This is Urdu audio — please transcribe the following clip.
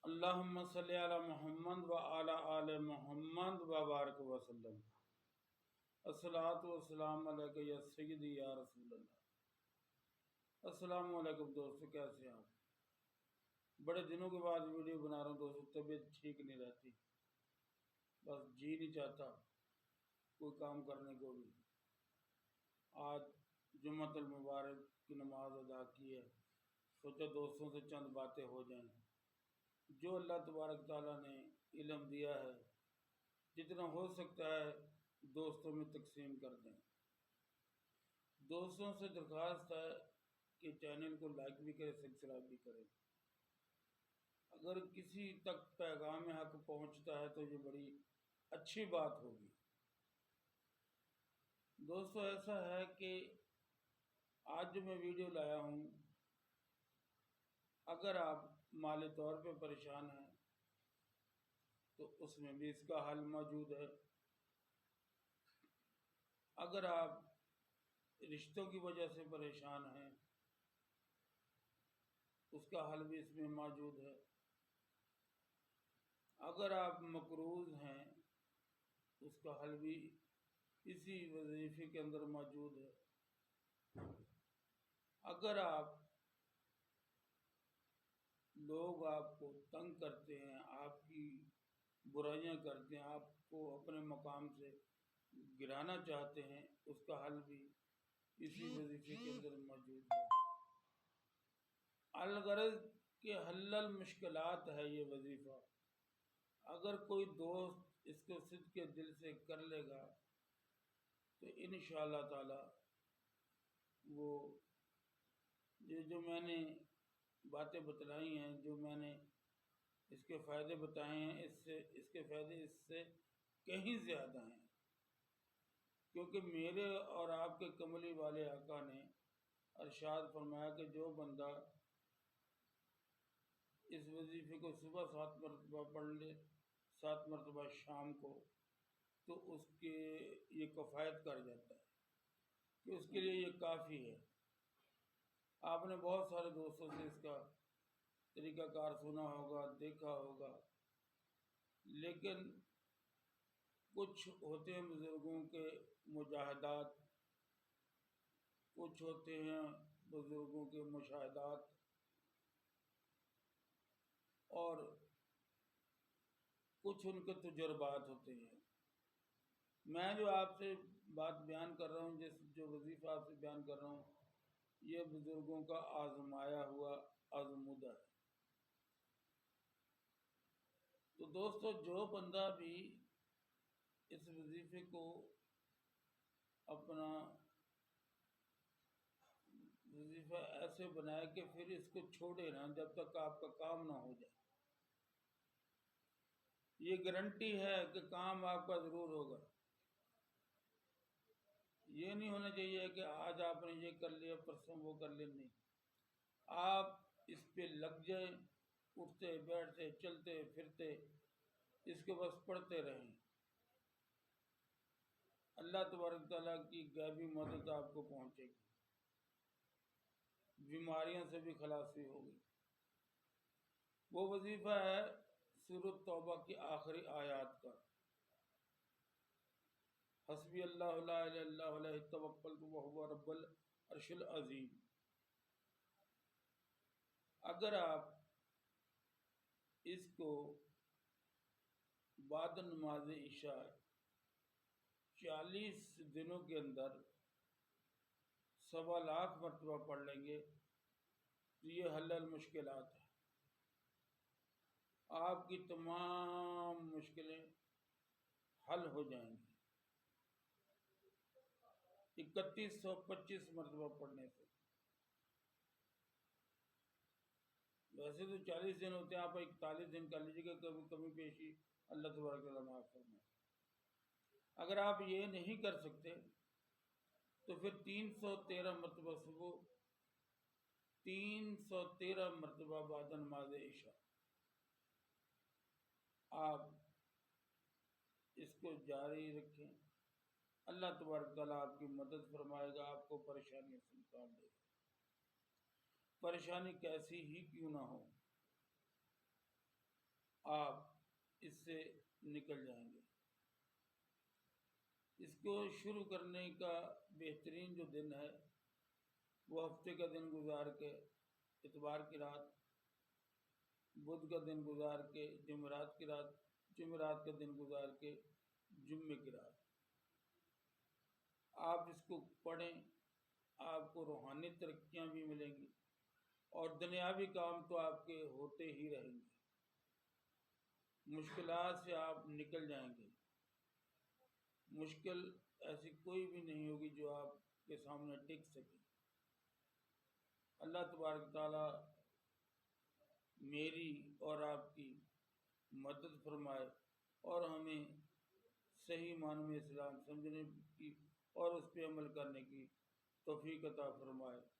اللہم صلی علی محمد و علی آل محمد و بارک وسلم۔ الصلاۃ والسلام علیک یا سیدی یا رسول اللہ۔ السلام علیکم دوستو، کیسے ہیں آپ؟ بڑے دنوں کے بعد ویڈیو بنا رہا ہوں دوستو، طبیعت ٹھیک نہیں رہتی، بس جی نہیں چاہتا کوئی کام کرنے کو بھی۔ آج جمعۃ المبارک کی نماز ادا کی ہے، سوچا دوستوں سے چند باتیں ہو جائیں۔ جو اللہ تبارک تعالیٰ نے علم دیا ہے جتنا ہو سکتا ہے دوستوں میں تقسیم کر دیں۔ دوستوں سے درخواست ہے کہ چینل کو لائک بھی کریں، سبسکرائب بھی کریں۔ اگر کسی تک پیغام حق پہنچتا ہے تو یہ بڑی اچھی بات ہوگی۔ دوستو ایسا ہے کہ آج جو میں ویڈیو لایا ہوں، اگر آپ مالی طور پہ پریشان ہیں تو اس میں بھی اس کا حل موجود ہے۔ اگر آپ رشتوں کی وجہ سے پریشان ہیں اس کا حل بھی اس میں موجود ہے۔ اگر آپ مقروض ہیں اس کا حل بھی اسی وظیفے کے اندر موجود ہے۔ اگر لوگ آپ کو تنگ کرتے ہیں، آپ کی برائیاں کرتے ہیں، آپ کو اپنے مقام سے گرانا چاہتے ہیں، اس کا حل بھی اسی وظیفے کے اندر موجود ہے۔ الغرض کہ حل المشکلات ہے یہ وظیفہ۔ اگر کوئی دوست اس کو صدق کے دل سے کر لے گا تو انشاءاللہ تعالی وہ جو میں نے باتیں بتلائی ہیں، جو میں نے اس کے فائدے بتائے ہیں، اس کے فائدے اس سے کہیں زیادہ ہیں، کیونکہ میرے اور آپ کے کملی والے آقا نے ارشاد فرمایا کہ جو بندہ اس وظیفے کو صبح 7 مرتبہ پڑھ لے، 7 مرتبہ شام کو، تو اس کے یہ کفایت کر جاتا ہے کہ اس کے لیے یہ کافی ہے۔ آپ نے بہت سارے دوستوں سے اس کا طریقہ کار سنا ہوگا، دیکھا ہوگا، لیکن کچھ ہوتے ہیں بزرگوں کے مجاہدات، کچھ ہوتے ہیں بزرگوں کے مشاہدات، اور کچھ ان کے تجربات ہوتے ہیں۔ میں جو آپ سے بات بیان کر رہا ہوں، جو وظیفہ آپ سے بیان کر رہا ہوں، یہ بزرگوں کا آزمایا ہوا آزمودہ ہے۔ تو دوستو جو بندہ بھی اس وظیفے کو اپنا وظیفہ ایسے بنائے کہ پھر اس کو چھوڑے نہ جب تک آپ کا کام نہ ہو جائے، یہ گارنٹی ہے کہ کام آپ کا ضرور ہوگا۔ یہ نہیں ہونا چاہیے کہ آج آپ نے یہ کر لیا پرسوں وہ کر لیا، نہیں، آپ اس پہ لگ جائیں، اٹھتے بیٹھتے چلتے پھرتے اس کے بس پڑھتے رہیں۔ اللہ تبارک تعالیٰ کی غیبی مدد آپ کو پہنچے گی، بیماریوں سے بھی خلاصی ہوگی۔ وہ وظیفہ ہے سورۃ توبہ کی آخری آیات کا، حسبی اللہ لا الہ الا هو علیہ توکلت وہو رب العرش العظیم۔ اگر آپ اس کو بعد نماز عشاء 40 دنوں کے اندر 1.25 مرتبہ پڑھ لیں گے تو یہ حل المشکلات ہے۔ آپ کی تمام مشکلیں حل ہو جائیں گی 3125 مرتبہ پڑھنے سے۔ ویسے تو 40 دن ہوتے ہیں، آپ 41 دن کر لیجیے گا، کبھی کمی پیشی اللہ تبارک و تعالیٰ معاف فرمائے۔ اگر آپ یہ نہیں کر سکتے تو پھر 313 مرتبہ صبح، 313 مرتبہ بعد نماز عشاء آپ اس کو جاری رکھیں۔ اللہ تبارک تعالیٰ آپ کی مدد فرمائے گا، آپ کو پریشانی سے نکال دے گا، پریشانی کیسی ہی کیوں نہ ہو۔ اس سے نکل جائیں گے۔ اس کو شروع کرنے کا بہترین جو دن ہے وہ ہفتے کا دن گزار کے اتوار کی رات، بدھ کا دن گزار کے جمعرات کی رات، جمعرات کا دن گزار کے جمعے کی رات۔ آپ اس کو پڑھیں، آپ کو روحانی ترقیاں بھی ملیں گی اور دنیاوی کام تو آپ کے ہوتے ہی رہیں گے۔ مشکلات سے آپ نکل جائیں گے۔ مشکل ایسی کوئی بھی نہیں ہوگی جو آپ کے سامنے ٹک سکے۔ اللہ تبارک تعالیٰ میری اور آپ کی مدد فرمائے اور ہمیں صحیح معنی میں اسلام سمجھنے کی اور اس پہ عمل کرنے کی توفیق عطا فرمائے۔